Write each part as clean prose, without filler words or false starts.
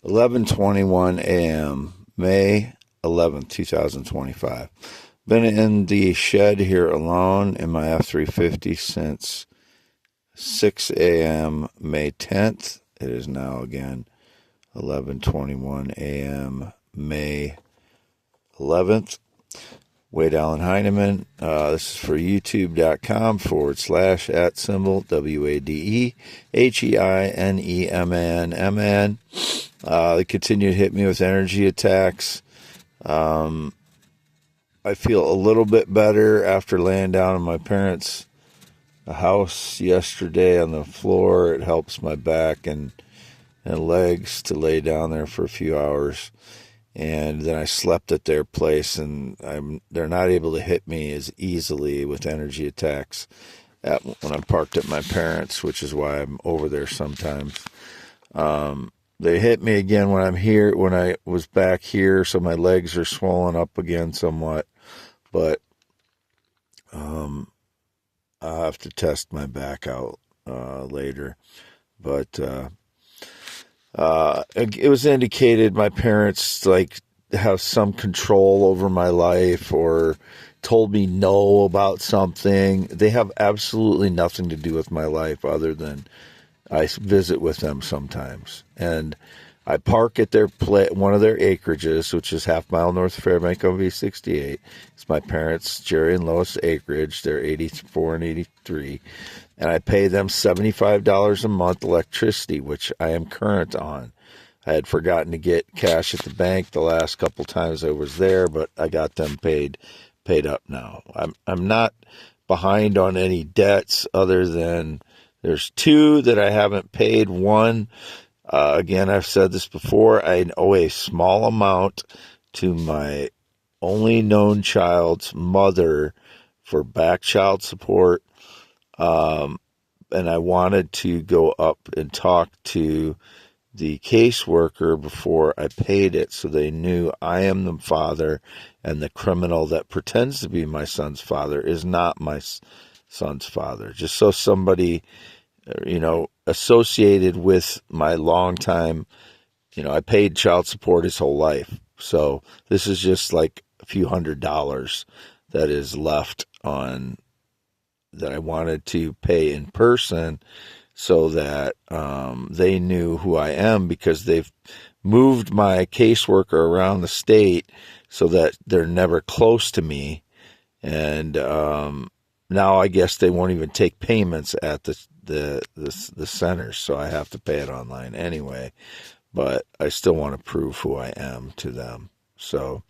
11:21 a.m., May 11th, 2025. Been in the shed here alone in my F-350 since 6 a.m., May 10th. It is now again 11:21 a.m., May 11th. Wade Allen Heineman. This is for youtube.com/@ WADEHEINEMANMN. They continue to hit me with energy attacks. I feel a little bit better after laying down in my parents' house yesterday on the floor. It helps my back and legs to lay down there for a few hours. And then I slept at their place, and they're not able to hit me as easily with energy attacks when I'm parked at my parents', which is why I'm over there sometimes. They hit me again when I'm here, when I was back here, so my legs are swollen up again somewhat. But I'll have to test my back out later. But it was indicated my parents have some control over my life or told me no about something. They have absolutely nothing to do with my life other than I visit with them sometimes. And I park at one of their acreages, which is half mile north of Fairbank on V68. It's my parents, Jerry and Lois acreage. They're 84 and 83. And I pay them $75 a month electricity, which I am current on. I had forgotten to get cash at the bank the last couple times I was there, but I got them paid up now. I'm not behind on any debts other than there's two that I haven't paid. One, again, I've said this before, I owe a small amount to my only known child's mother for back child support. And I wanted to go up and talk to the caseworker before I paid it so they knew I am the father and the criminal that pretends to be my son's father is not my son's father. Just so somebody, associated with my long time, I paid child support his whole life. So this is just like a few $100s that is left on that I wanted to pay in person so that they knew who I am, because they've moved my caseworker around the state so that they're never close to me. And now I guess they won't even take payments at the centers, so I have to pay it online anyway. But I still want to prove who I am to them. So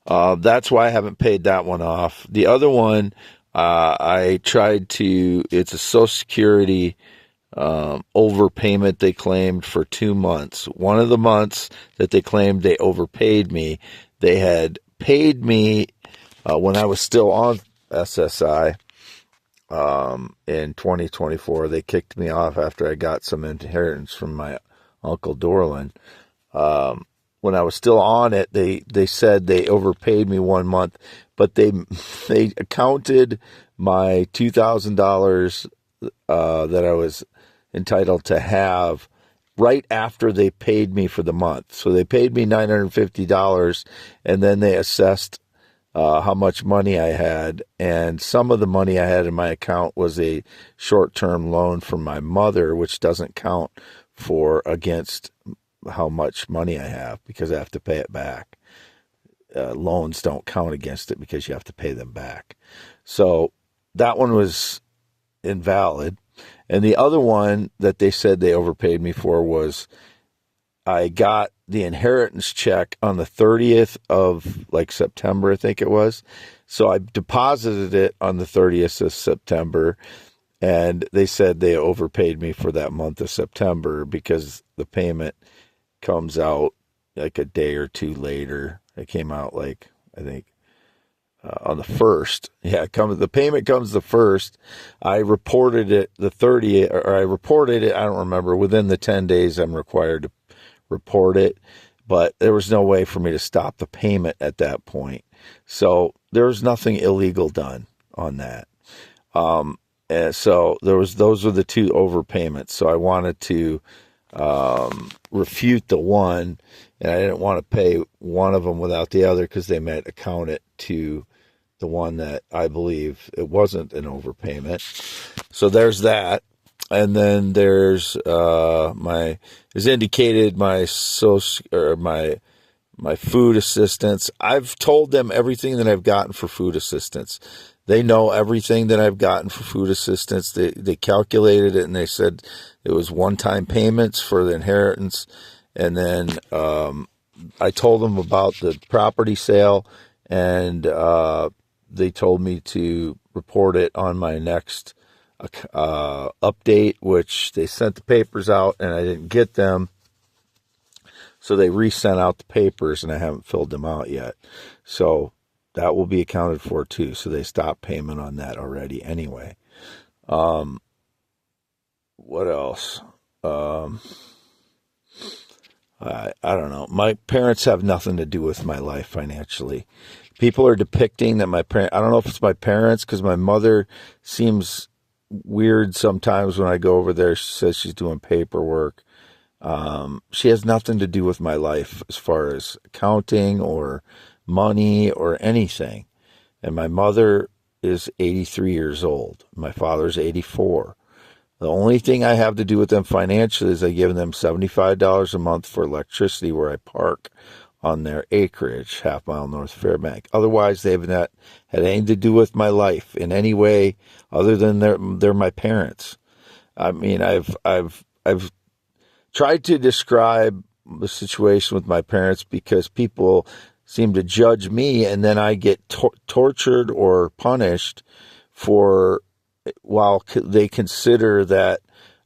that's why I haven't paid that one off. The other one, I tried to, it's a Social Security overpayment they claimed for 2 months. One of the months that they claimed they overpaid me, they had paid me when I was still on SSI in 2024. They kicked me off after I got some inheritance from my Uncle Dorlin. When I was still on it, they said they overpaid me 1 month, but they accounted my $2,000 that I was entitled to have right after they paid me for the month. So they paid me $950, and then they assessed how much money I had. And some of the money I had in my account was a short-term loan from my mother, which doesn't count against how much money I have because I have to pay it back. Loans don't count against it because you have to pay them back. So that one was invalid. And the other one that they said they overpaid me for was I got the inheritance check on the 30th of September, I think it was. So I deposited it on the 30th of September, and they said they overpaid me for that month of September because the payment comes out a day or two later. It came out I think on the 1st. Yeah, the payment comes the 1st. I reported it the 30th, or I reported it, I don't remember. Within the 10 days, I'm required to report it. But there was no way for me to stop the payment at that point. So there was nothing illegal done on that. And so those were the two overpayments. So I wanted to refute the one, and I didn't want to pay one of them without the other because they might account it to the one that I believe it wasn't an overpayment. So there's that. And then there's as indicated, my social or my food assistance. I've told them everything that I've gotten for food assistance. They know everything that I've gotten for food assistance. They calculated it, and they said it was one-time payments for the inheritance. And then I told them about the property sale, and they told me to report it on my next update, which they sent the papers out, and I didn't get them. So they resent out the papers, and I haven't filled them out yet. So that will be accounted for too. So they stopped payment on that already anyway. What else? I don't know. My parents have nothing to do with my life financially. People are depicting that my parents, I don't know if it's my parents, because my mother seems weird sometimes when I go over there. She says she's doing paperwork. She has nothing to do with my life as far as accounting or money or anything. And my mother is 83 years old. My father's 84. The only thing I have to do with them financially is I give them $75 a month for electricity where I park on their acreage, half mile north of Fairbank. Otherwise, they have not had anything to do with my life in any way other than they're my parents. I mean, I've tried to describe the situation with my parents because people seem to judge me, and then I get tortured or punished for while they consider that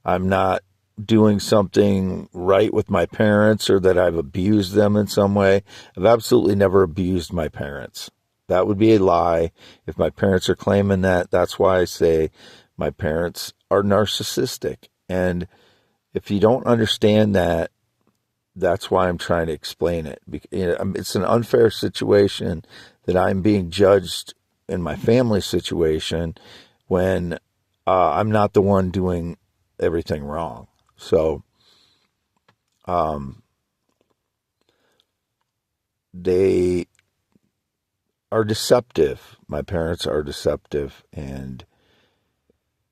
I'm not doing something right with my parents or that I've abused them in some way. I've absolutely never abused my parents. That would be a lie. If my parents are claiming that, that's why I say my parents are narcissistic. And if you don't understand that, that's why I'm trying to explain it. It's an unfair situation that I'm being judged in my family situation when I'm not the one doing everything wrong. So they are deceptive. My parents are deceptive, and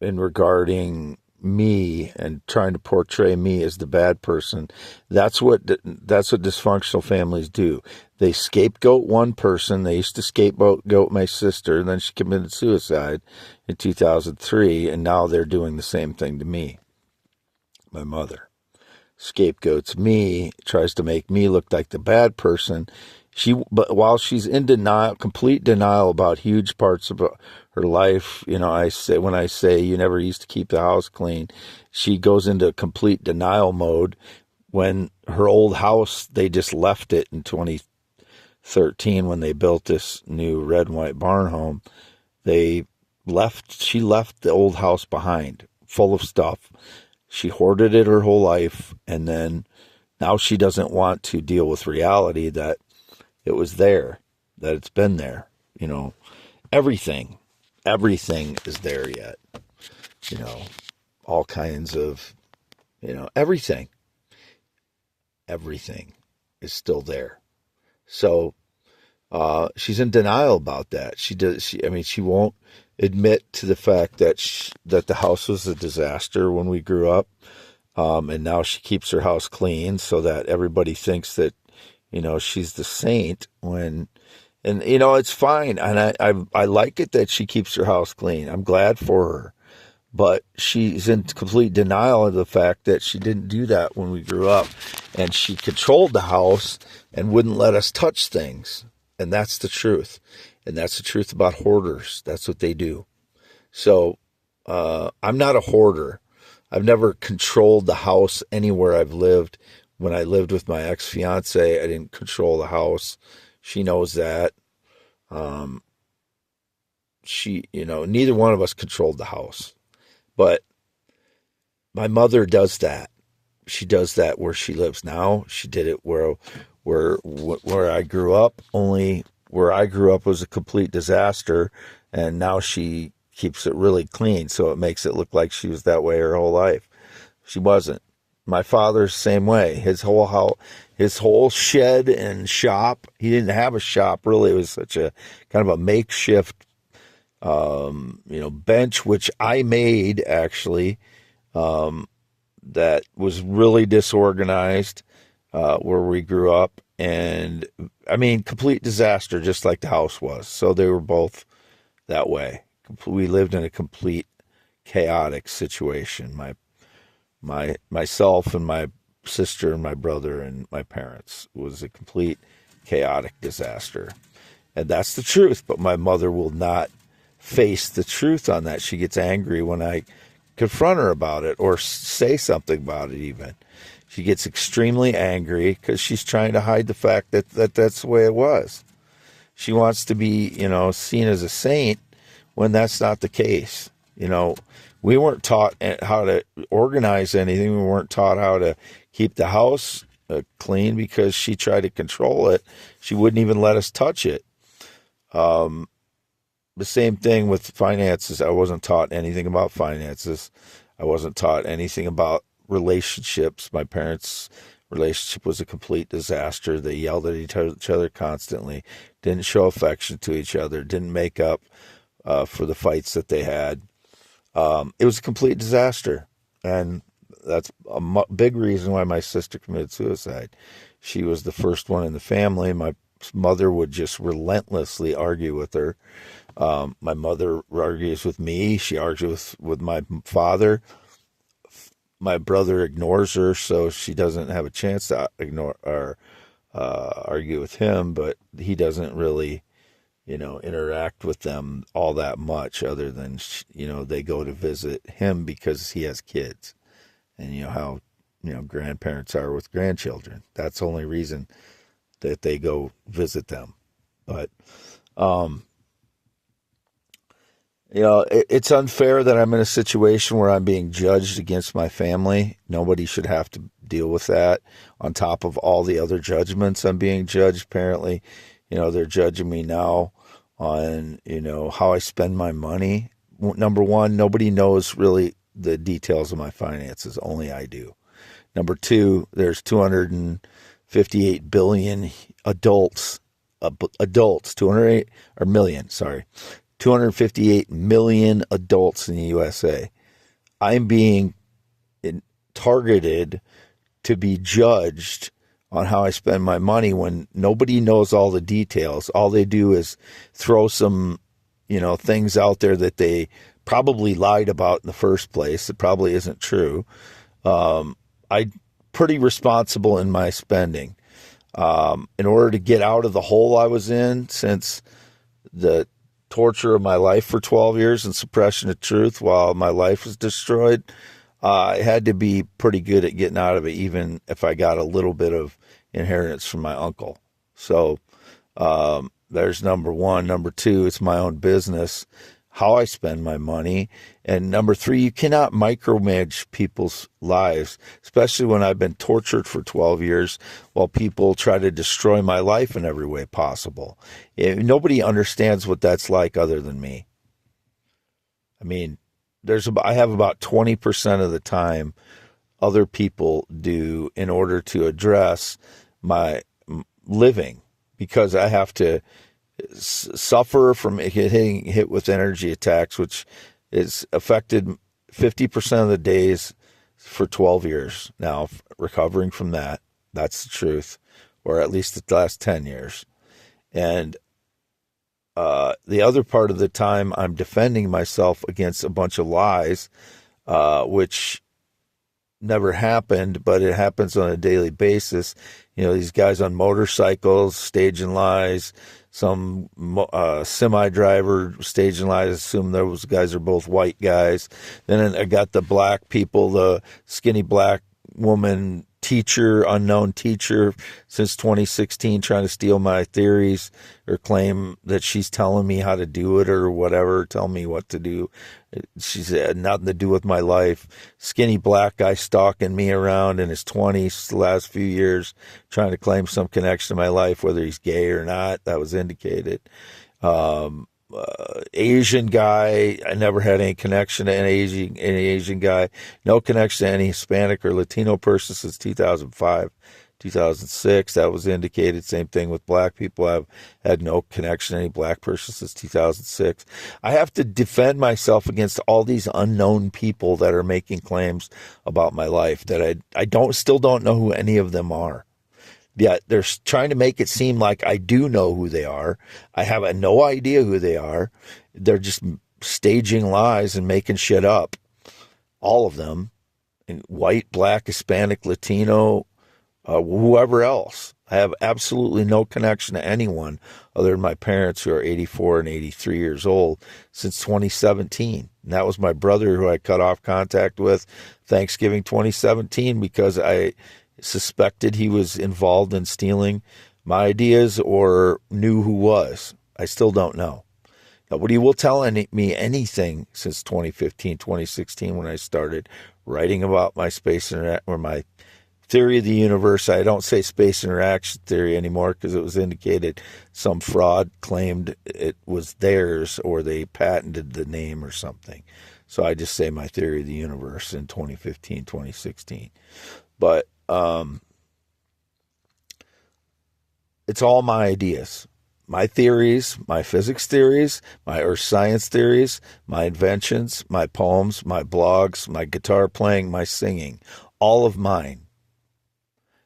in regarding me and trying to portray me as the bad person, that's what dysfunctional families do. They scapegoat one person. They used to scapegoat my sister, and then she committed suicide in 2003, and now they're doing the same thing to me. My mother scapegoats me, tries to make me look like the bad person. But while she's in denial, complete denial about huge parts of her life, when I say you never used to keep the house clean, she goes into complete denial mode. When her old house, they just left it in 2013 when they built this new red and white barn home. She left the old house behind, full of stuff. She hoarded it her whole life, and then now she doesn't want to deal with reality that it was there, that it's been there. Everything is there yet. All kinds of, everything is still there. So she's in denial about that. She won't admit to the fact that the house was a disaster when we grew up, and now she keeps her house clean so that everybody thinks that she's the saint. And it's fine, and I like it that she keeps her house clean. I'm glad for her, but she's in complete denial of the fact that she didn't do that when we grew up, and she controlled the house and wouldn't let us touch things. And that's the truth. And that's the truth about hoarders. That's what they do. So I'm not a hoarder. I've never controlled the house anywhere I've lived. When I lived with my ex-fiance, I didn't control the house. She knows that. Neither one of us controlled the house. But my mother does that. She does that where she lives now. She did it where I grew up. Only where I grew up was a complete disaster, and now she keeps it really clean, so it makes it look like she was that way her whole life. She wasn't. My father's same way. His whole shed and shop. He didn't have a shop really. It was such a kind of a makeshift, bench, which I made actually. That was really disorganized, where we grew up, and I mean, complete disaster, just like the house was. So they were both that way. We lived in a complete chaotic situation. Myself and my sister and my brother and my parents was a complete chaotic disaster. And that's the truth, but my mother will not face the truth on that. She gets angry when I confront her about it or say something about it even. She gets extremely angry because she's trying to hide the fact that that's the way it was. She wants to be, seen as a saint when that's not the case. We weren't taught how to organize anything. We weren't taught how to keep the house clean because she tried to control it. She wouldn't even let us touch it. The same thing with finances. I wasn't taught anything about finances. I wasn't taught anything about relationships. My parents' relationship was a complete disaster. They yelled at each other constantly, didn't show affection to each other, didn't make up for the fights that they had. It was a complete disaster. And that's a big reason why my sister committed suicide. She was the first one in the family. My mother would just relentlessly argue with her. My mother argues with me. She argues with my father. My brother ignores her, so she doesn't have a chance to ignore or argue with him. But he doesn't really, interact with them all that much, other than they go to visit him because he has kids, and how grandparents are with grandchildren. That's the only reason that they go visit them. But it's unfair that I'm in a situation where I'm being judged against my family. Nobody should have to deal with that. On top of all the other judgments I'm being judged, apparently, they're judging me now on, how I spend my money. Number one, nobody knows really the details of my finances. Only I do. Number two, there's 258 billion adults, 258 million adults in the USA. I'm being targeted to be judged on how I spend my money when nobody knows all the details. All they do is throw some, things out there that they probably lied about in the first place. It probably isn't true. I'm pretty responsible in my spending. In order to get out of the hole I was in since the torture of my life for 12 years and suppression of truth while my life was destroyed, I had to be pretty good at getting out of it, even if I got a little bit of inheritance from my uncle. So there's number one. Number two, it's my own business, how I spend my money. And number three, you cannot micromanage people's lives, especially when I've been tortured for 12 years while people try to destroy my life in every way possible. Nobody understands what that's like other than me. I mean, I have about 20% of the time other people do in order to address my living, because I have to suffer from getting hit with energy attacks, which is affected 50% of the days for 12 years now, recovering from that. That's the truth, or at least the last 10 years. And the other part of the time, I'm defending myself against a bunch of lies, which never happened, but it happens on a daily basis. These guys on motorcycles staging lies, some semi driver staging lies, assume those guys are both white guys. Then I got the black people, the skinny black woman unknown teacher since 2016, trying to steal my theories or claim that she's telling me how to do it or whatever, tell me what to do. She's had nothing to do with my life. Skinny black guy stalking me around in his 20s the last few years, trying to claim some connection to my life, whether he's gay or not. That was indicated. Asian guy. I never had any connection to any Asian guy. No connection to any Hispanic or Latino person since 2005, 2006. That was indicated. Same thing with black people. I've had no connection to any black person since 2006. I have to defend myself against all these unknown people that are making claims about my life that I still don't know who any of them are. Yet they're trying to make it seem like I do know who they are. I have no idea who they are. They're just staging lies and making shit up. All of them. And white, black, Hispanic, Latino, whoever else. I have absolutely no connection to anyone other than my parents, who are 84 and 83 years old, since 2017. And that was my brother, who I cut off contact with Thanksgiving 2017 because I suspected he was involved in stealing my ideas or knew who was. I still don't know. Nobody will tell me anything since 2015, 2016, when I started writing about my my theory of the universe. I don't say space interaction theory anymore because it was indicated some fraud claimed it was theirs or they patented the name or something. So I just say my theory of the universe in 2015, 2016. But it's all my ideas, my theories, my physics theories, my earth science theories, my inventions, my poems, my blogs, my guitar playing, my singing, all of mine.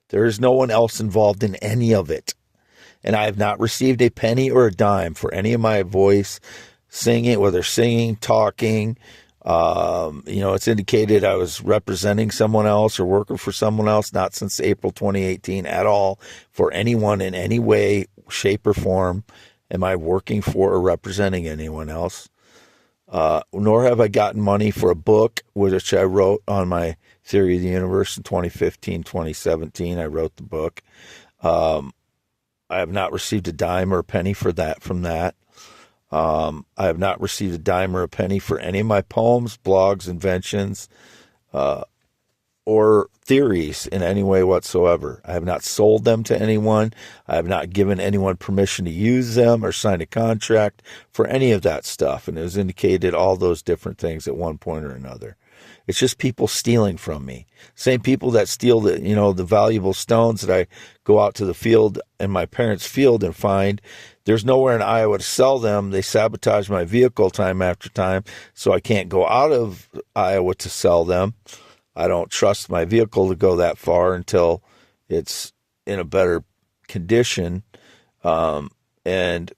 There is no one else involved in any of it. And I have not received a penny or a dime for any of my voice, singing, whether singing, talking. It's indicated I was representing someone else or working for someone else, not since April 2018 at all, for anyone in any way, shape, or form. Am I working for or representing anyone else? Nor have I gotten money for a book, which I wrote on my theory of the universe in 2015, 2017. I wrote the book. I have not received a dime or a penny for that from that. I have not received a dime or a penny for any of my poems, blogs, inventions, or theories in any way whatsoever. I have not sold them to anyone. I have not given anyone permission to use them or signed a contract for any of that stuff. And it was indicated all those different things at one point or another. It's just people stealing from me. Same people that steal the valuable stones that I go out to the field in my parents' field and find. There's nowhere in Iowa to sell them. They sabotage my vehicle time after time, so I can't go out of Iowa to sell them. I don't trust my vehicle to go that far until it's in a better condition. And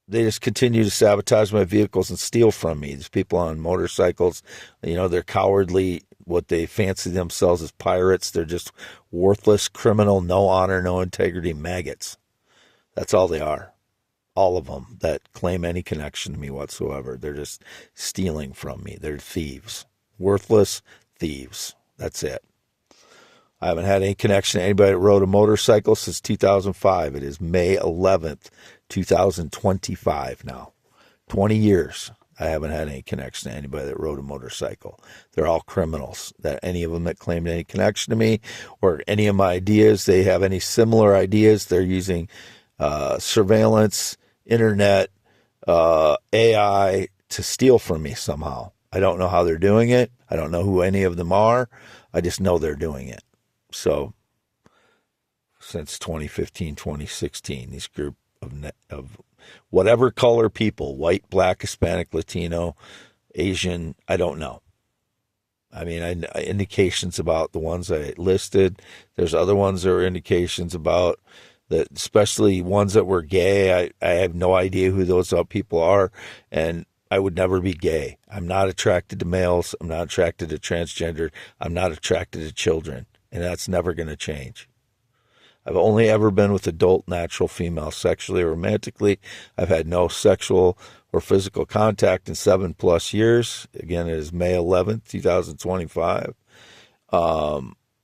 they just continue to sabotage my vehicles and steal from me. These people on motorcycles, they're cowardly. What they fancy themselves as pirates. They're just worthless, criminal, no honor, no integrity maggots. That's all they are. All of them that claim any connection to me whatsoever. They're just stealing from me. They're thieves. Worthless thieves. That's it. I haven't had any connection to anybody that rode a motorcycle since 2005. It is May 11th, 2025 now. 20 years. I haven't had any connection to anybody that rode a motorcycle. They're all criminals. That any of them that claimed any connection to me or any of my ideas, they have any similar ideas. They're using surveillance, internet, AI to steal from me somehow. I don't know how they're doing it. I don't know who any of them are. I just know they're doing it. So since 2015, 2016, these group of whatever color people, white, black, Hispanic, Latino, Asian, I don't know. I mean, indications about the ones I listed. There's other ones that are indications about that, especially ones that were gay. I have no idea who those people are, and I would never be gay. I'm not attracted to males. I'm not attracted to transgender. I'm not attracted to children, and that's never going to change. I've only ever been with adult, natural female, sexually or romantically. I've had no sexual or physical contact in 7+ years. Again, it is May 11th, 2025.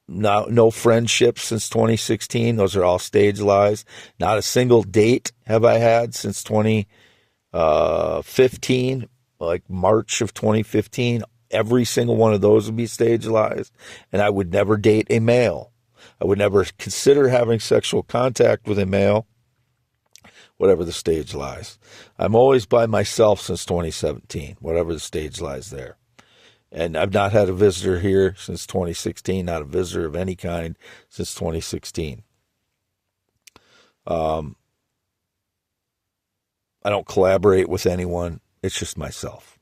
No friendships since 2016. Those are all stage lies. Not a single date have I had since 2015, like March of 2015. Every single one of those would be stage lies. And I would never date a male. I would never consider having sexual contact with a male whatever the stage lies. I'm always by myself since 2017, whatever the stage lies there. And I've not had a visitor here since 2016, not a visitor of any kind since 2016. I don't collaborate with anyone. It's just myself.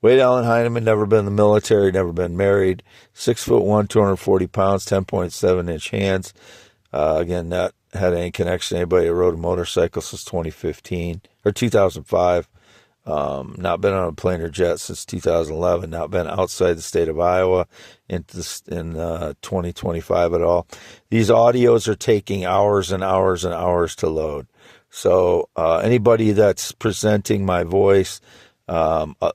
Wade Allen Heineman, never been in the military, never been married. 6'1", 240 pounds, 10.7-inch hands. Again, not had any connection to anybody that rode a motorcycle since 2015 or 2005. Not been on a plane or jet since 2011. Not been outside the state of Iowa in 2025 at all. These audios are taking hours and hours and hours to load. So anybody that's presenting my voice,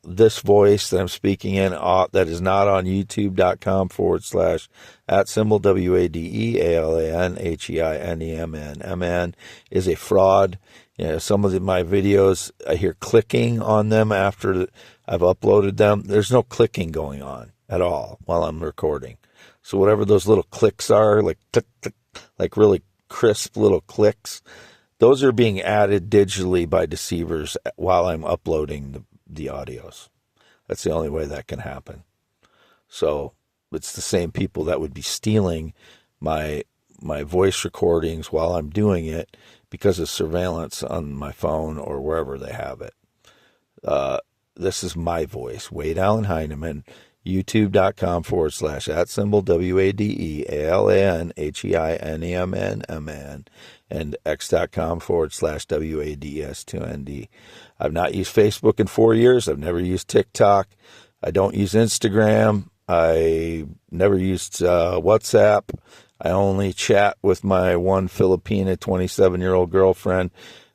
this voice that I'm speaking in, that is not on youtube.com/@WADEALANHEINEMNMN is a fraud. You know, some of my videos, I hear clicking on them after I've uploaded them. There's no clicking going on at all while I'm recording. So whatever those little clicks are, like click, click, like really crisp little clicks, those are being added digitally by deceivers while I'm uploading the audios. That's the only way that can happen. So it's the same people that would be stealing my voice recordings while I'm doing it because of surveillance on my phone or wherever they have it. This is my voice, Wade Allen Heineman, youtube.com/@WADEALANHEINEMNMN and x.com/WADES2ND. I've not used Facebook in 4 years. I've never used TikTok. I don't use Instagram. I never used WhatsApp. I only chat with my one Filipina 27-year-old girlfriend,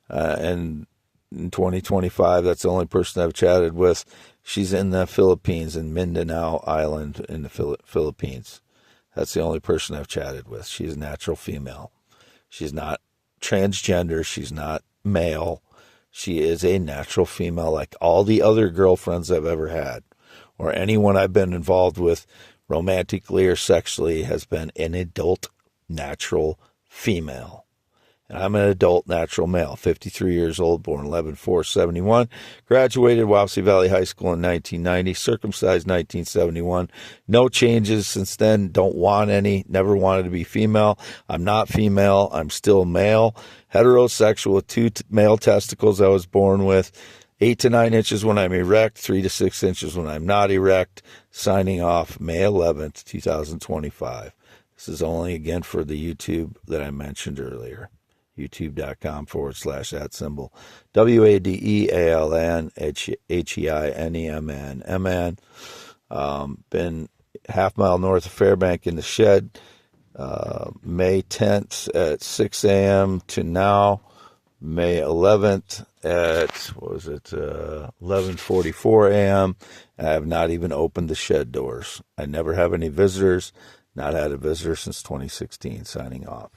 and in 2025, that's the only person I've chatted with. She's in the Philippines, in Mindanao Island in the Philippines. That's the only person I've chatted with. She's a natural female. She's not transgender. She's not male. She is a natural female like all the other girlfriends I've ever had, or anyone I've been involved with romantically or sexually has been an adult natural female. And I'm an adult natural male, 53 years old, born 11/4/71, graduated Wapsie Valley High School in 1990, circumcised 1971. No changes since then, don't want any, never wanted to be female. I'm not female, I'm still male, heterosexual with 2 male testicles I was born with, 8 to 9 inches when I'm erect, 3 to 6 inches when I'm not erect. Signing off May 11th, 2025. This is only, again, for the YouTube that I mentioned earlier. youtube.com/@WADEALANHEINEMNMN. Been half mile north of Fairbank in the shed, May 10th at 6 a.m. to now, May 11th at, 11:44 a.m. I have not even opened the shed doors. I never have any visitors, not had a visitor since 2016. Signing off.